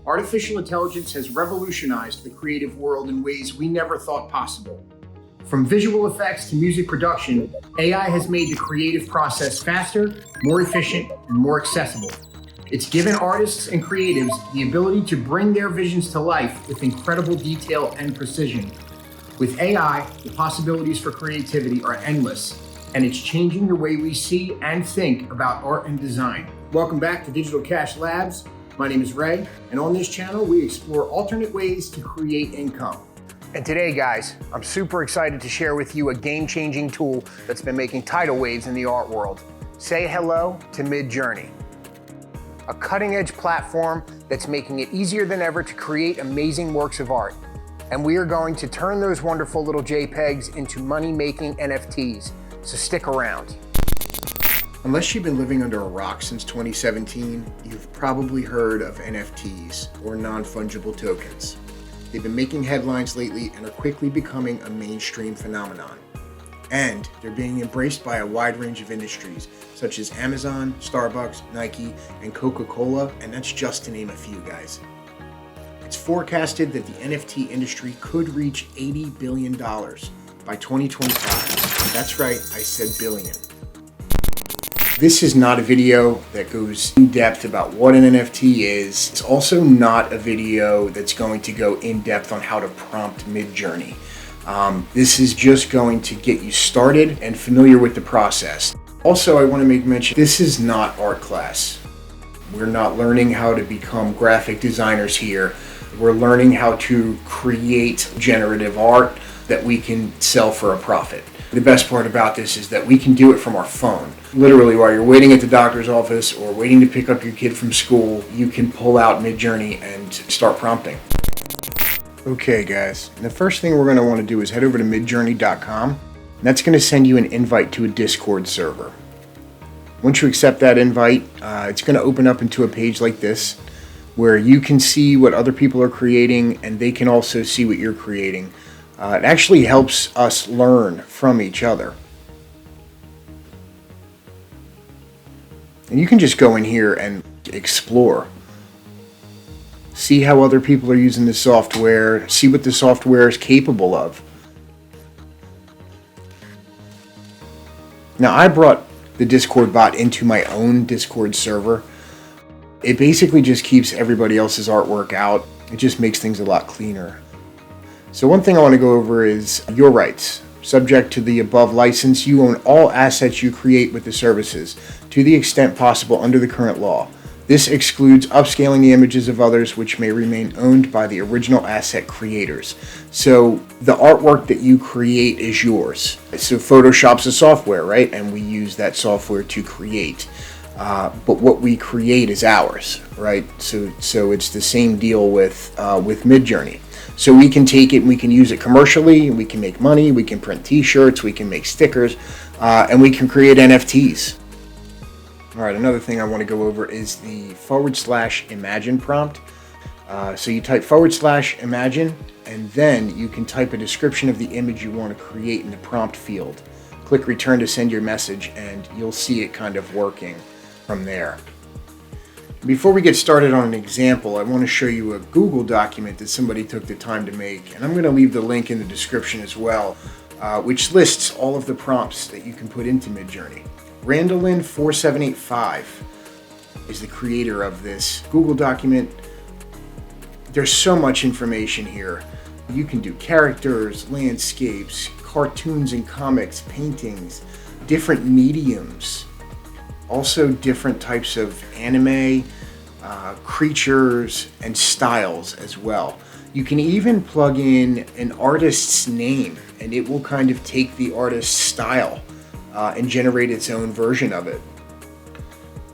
Artificial intelligence has revolutionized the creative world in ways we never thought possible. From visual effects to music production, AI has made the creative process faster, more efficient, and more accessible. It's given artists and creatives the ability to bring their visions to life with incredible detail and precision. With AI, the possibilities for creativity are endless, and it's changing the way we see and think about art and design. Welcome back to Digital Cash Labs. My name is Ray, and on this channel, we explore alternate ways to create income. And today, guys, I'm super excited to share with you a game-changing tool that's been making tidal waves in the art world. Say hello to Midjourney, a cutting-edge platform that's making it easier than ever to create amazing works of art. And we are going to turn those wonderful little JPEGs into money-making NFTs, so stick around. Unless you've been living under a rock since 2017, you've probably heard of NFTs, or non-fungible tokens. They've been making headlines lately and are quickly becoming a mainstream phenomenon. And they're being embraced by a wide range of industries, such as Amazon, Starbucks, Nike, and Coca-Cola, and that's just to name a few, guys. It's forecasted that the NFT industry could reach $80 billion by 2025. That's right, I said billion. This is not a video that goes in depth about what an NFT is. It's also not a video that's going to go in depth on how to prompt Midjourney. This is just going to get you started and familiar with the process. Also, I want to make mention, this is not art class. We're not learning how to become graphic designers here. We're learning how to create generative art that we can sell for a profit. The best part about this is that we can do it from our phone. Literally, while you're waiting at the doctor's office or waiting to pick up your kid from school, you can pull out Midjourney and start prompting. Okay, guys, the first thing we're going to want to do is head over to midjourney.com. That's going to send you an invite to a Discord server. Once you accept that invite, it's going to open up into a page like this, where you can see what other people are creating and they can also see what you're creating. It actually helps us learn from each other. And you can just go in here and explore. See how other people are using the software, see what the software is capable of. Now, I brought the Discord bot into my own Discord server. It basically just keeps everybody else's artwork out. It just makes things a lot cleaner. So one thing I want to go over is your rights. Subject to the above license, you own all assets you create with the services, to the extent possible under the current law. This excludes upscaling the images of others, which may remain owned by the original asset creators. So the artwork that you create is yours. So Photoshop's a software, right? And we use that software to create. But what we create is ours, right? So it's the same deal with Midjourney. So we can take it and we can use it commercially, we can make money, we can print t-shirts, we can make stickers, and we can create NFTs. All right, another thing I want to go over is the /imagine prompt. So you type /imagine, and then you can type a description of the image you want to create in the prompt field. Click return to send your message, and you'll see it kind of working from there. Before we get started on an example, I want to show you a Google document that somebody took the time to make, and I'm going to leave the link in the description as well, which lists all of the prompts that you can put into Midjourney. Randolin 4785 is the creator of this Google document. There's so much information here. You can do characters, landscapes, cartoons and comics, paintings, different mediums, also different types of anime, creatures, and styles as well. You can even plug in an artist's name, and it will kind of take the artist's style and generate its own version of it.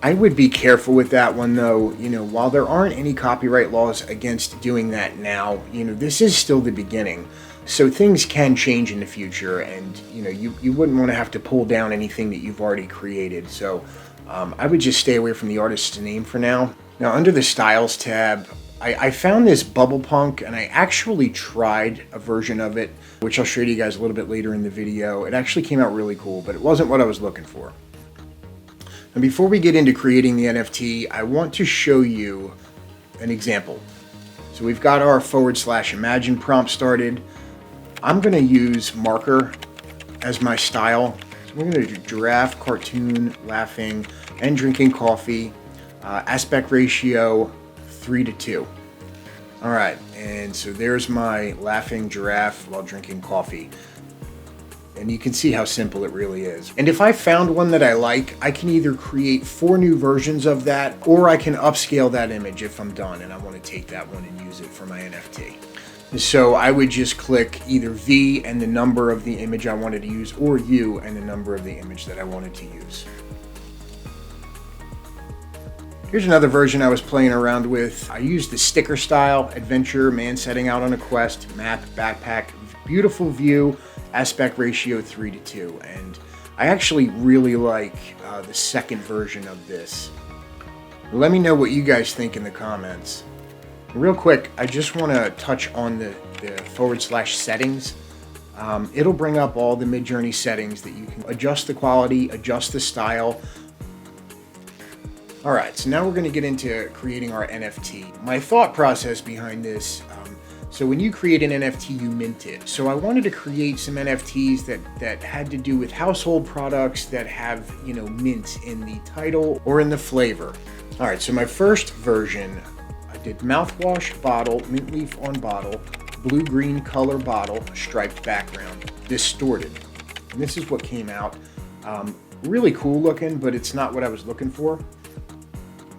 I would be careful with that one, though. While there aren't any copyright laws against doing that now, this is still the beginning. So things can change in the future, and you wouldn't want to have to pull down anything that you've already created. So I would just stay away from the artist's name for now. Now, under the Styles tab, I found this bubble punk, and I actually tried a version of it, which I'll show you guys a little bit later in the video. It actually came out really cool, but it wasn't what I was looking for. Now, before we get into creating the NFT, I want to show you an example. So we've got our /imagine prompt started. I'm going to use marker as my style. So we're going to do giraffe, cartoon, laughing, and drinking coffee. Aspect ratio 3:2. All right, and so there's my laughing giraffe while drinking coffee. And you can see how simple it really is. And if I found one that I like, I can either create 4 new versions of that, or I can upscale that image if I'm done and I want to take that one and use it for my NFT. So I would just click either V and the number of the image I wanted to use, or U and the number of the image that I wanted to use. Here's another version I was playing around with. I used the sticker style, adventure, man setting out on a quest, map, backpack, beautiful view, aspect ratio 3:2. And I actually really like the second version of this. Let me know what you guys think in the comments. Real quick, I just want to touch on the /settings. It'll bring up all the Midjourney settings that you can adjust the quality, adjust the style. All right, so now we're going to get into creating our NFT. My thought process behind this, so when you create an NFT, you mint it. So I wanted to create some NFTs that had to do with household products that have, mint in the title or in the flavor. All right, so my first version, I did mouthwash bottle, mint leaf on bottle, blue-green color bottle, striped background, distorted. And this is what came out. Really cool looking, but it's not what I was looking for.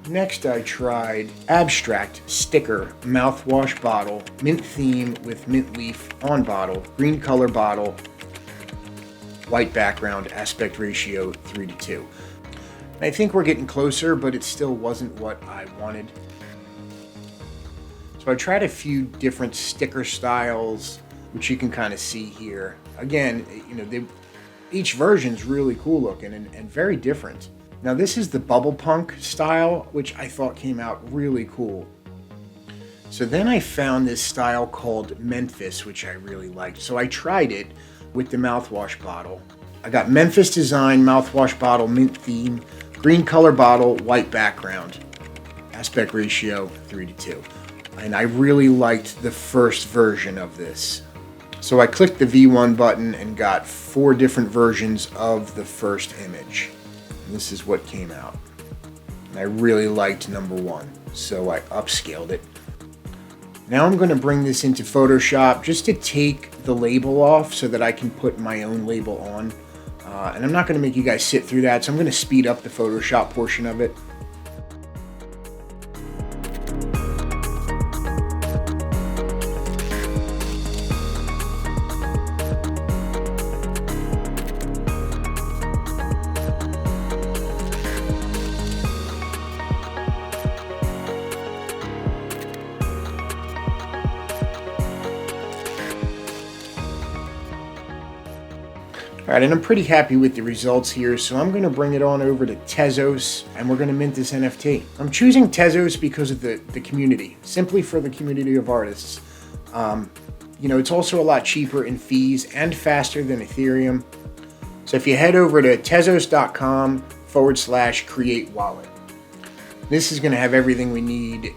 Next, I tried abstract sticker mouthwash bottle, mint theme with mint leaf on bottle, green color bottle, white background, aspect ratio 3:2. I think we're getting closer, but it still wasn't what I wanted. So I tried a few different sticker styles, which you can kind of see here. Again, each version's really cool looking and very different. Now this is the bubble punk style, which I thought came out really cool. So then I found this style called Memphis, which I really liked. So I tried it with the mouthwash bottle. I got Memphis design, mouthwash bottle, mint theme, green color bottle, white background, aspect ratio 3:2. And I really liked the first version of this. So I clicked the V1 button and got 4 different versions of the first image. This is what came out. And I really liked number 1, so I upscaled it. Now I'm going to bring this into Photoshop just to take the label off so that I can put my own label on. And I'm not going to make you guys sit through that, so I'm going to speed up the Photoshop portion of it. All right, and I'm pretty happy with the results here, so I'm going to bring it on over to Tezos, and we're going to mint this NFT. I'm choosing Tezos because of the community, simply for the community of artists. It's also a lot cheaper in fees and faster than Ethereum. So if you head over to Tezos.com/create wallet, this is going to have everything we need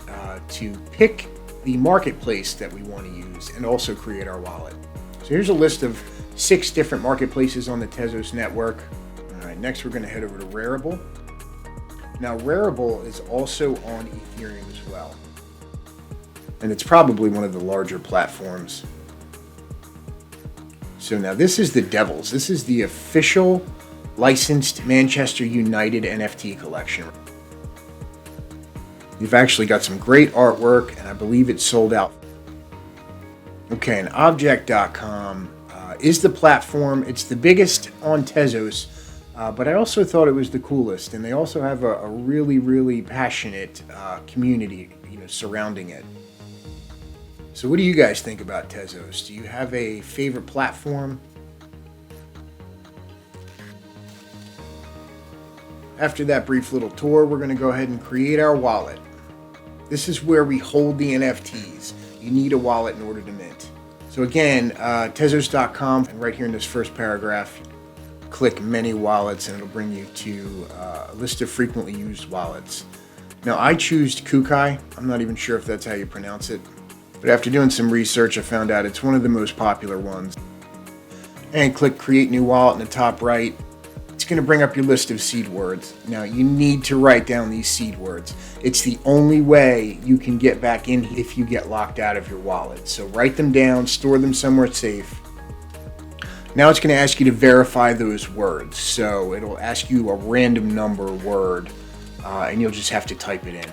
to pick the marketplace that we want to use and also create our wallet. So here's a list of 6 different marketplaces on the Tezos network. All right, next we're going to head over to Rarible. Now Rarible is also on Ethereum as well. And it's probably one of the larger platforms. So now this is the Devils. This is the official licensed Manchester United NFT collection. You've actually got some great artwork, and I believe it's sold out. Okay, and Object.com is the platform. It's the biggest on Tezos, but I also thought it was the coolest, and they also have a really, really passionate community, surrounding it. So what do you guys think about Tezos? Do you have a favorite platform? After that brief little tour, we're going to go ahead and create our wallet. This is where we hold the NFTs. You need a wallet in order to mint. So again, Tezos.com, and right here in this first paragraph, click many wallets and it'll bring you to a list of frequently used wallets. Now I choose Kukai. I'm not even sure if that's how you pronounce it. But after doing some research, I found out it's one of the most popular ones. And click Create New Wallet in the top right. It's going to bring up your list of seed words. Now, you need to write down these seed words. It's the only way you can get back in if you get locked out of your wallet. So write them down, store them somewhere safe. Now it's going to ask you to verify those words. So it'll ask you a random number word, and you'll just have to type it in.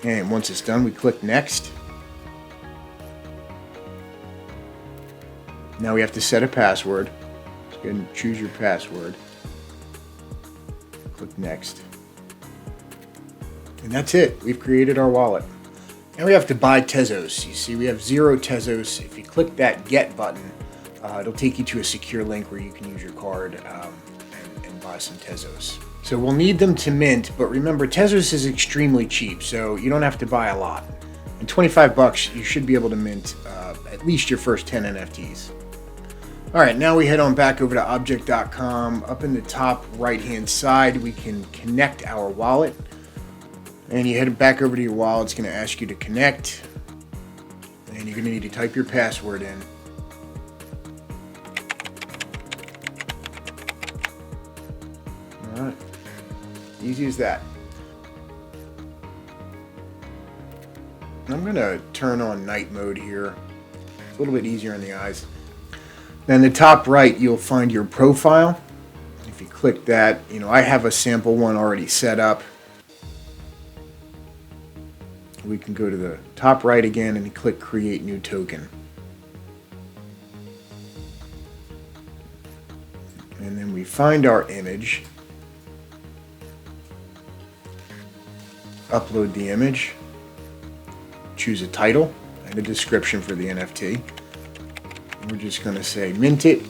And once it's done, we click Next. Now we have to set a password. Just go ahead and choose your password. Click Next. And that's it. We've created our wallet. Now we have to buy Tezos. You see, we have 0 Tezos. If you click that Get button, it'll take you to a secure link where you can use your card and buy some Tezos. So we'll need them to mint, but remember, Tezos is extremely cheap, so you don't have to buy a lot. And 25 bucks, you should be able to mint at least your first 10 NFTs. All right, now we head on back over to object.com. Up in the top right-hand side, we can connect our wallet. And you head back over to your wallet. It's going to ask you to connect. And you're going to need to type your password in. All right, easy as that. I'm going to turn on night mode here. It's a little bit easier on the eyes. Then in the top right, you'll find your profile. If you click that, I have a sample one already set up. We can go to the top right again and click Create New Token. And then we find our image. Upload the image. Choose a title and a description for the NFT. We're just going to say mint it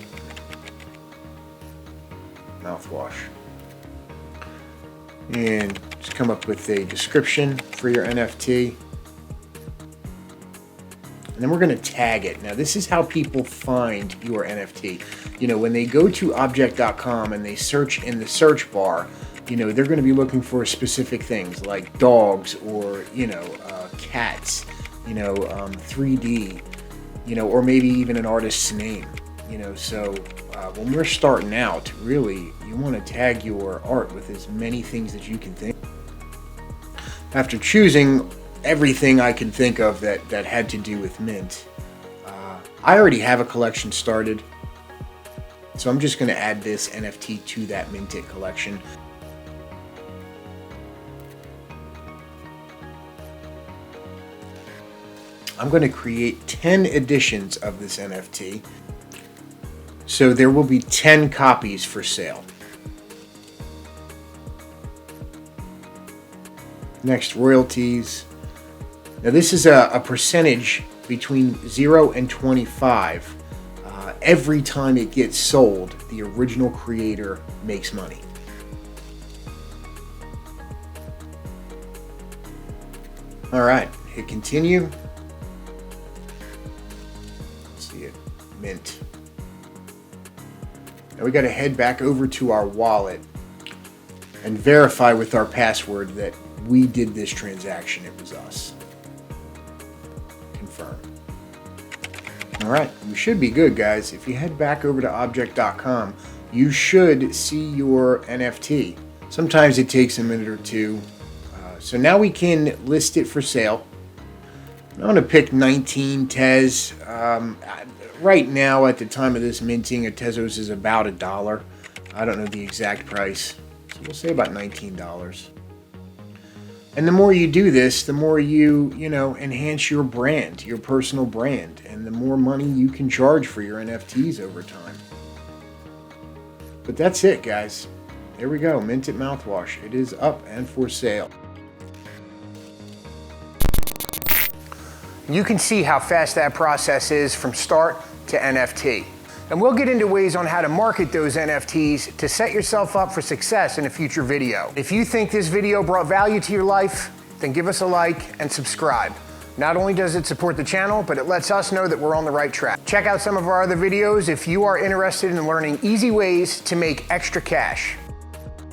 mouthwash. And just come up with a description for your NFT. And then we're going to tag it. Now, this is how people find your NFT. When they go to object.com and they search in the search bar, they're going to be looking for specific things like dogs or, cats, 3D, or maybe even an artist's name. So when we're starting out, really, you want to tag your art with as many things that you can think. After choosing everything I could think of that had to do with mint, I already have a collection started. So I'm just going to add this NFT to that Mint It collection. I'm going to create 10 editions of this NFT. So there will be 10 copies for sale. Next, royalties. Now this is a percentage between 0 and 25. Every time it gets sold, the original creator makes money. All right, hit continue. Let's see it, mint. Now we got to head back over to our wallet and verify with our password that we did this transaction. It was us. Confirm. All right, we should be good, guys. If you head back over to object.com, you should see your NFT. Sometimes it takes a minute or two. So now we can list it for sale. I'm going to pick 19 Tez. Right now, at the time of this minting, a Tezos is about $1. I don't know the exact price. So we'll say about $19. And the more you do this, the more you enhance your brand, your personal brand, and the more money you can charge for your NFTs over time. But that's it, guys. There we go, Mint It Mouthwash. It is up and for sale. You can see how fast that process is from start to NFT. And we'll get into ways on how to market those NFTs to set yourself up for success in a future video. If you think this video brought value to your life, then give us a like and subscribe. Not only does it support the channel, but it lets us know that we're on the right track. Check out some of our other videos if you are interested in learning easy ways to make extra cash.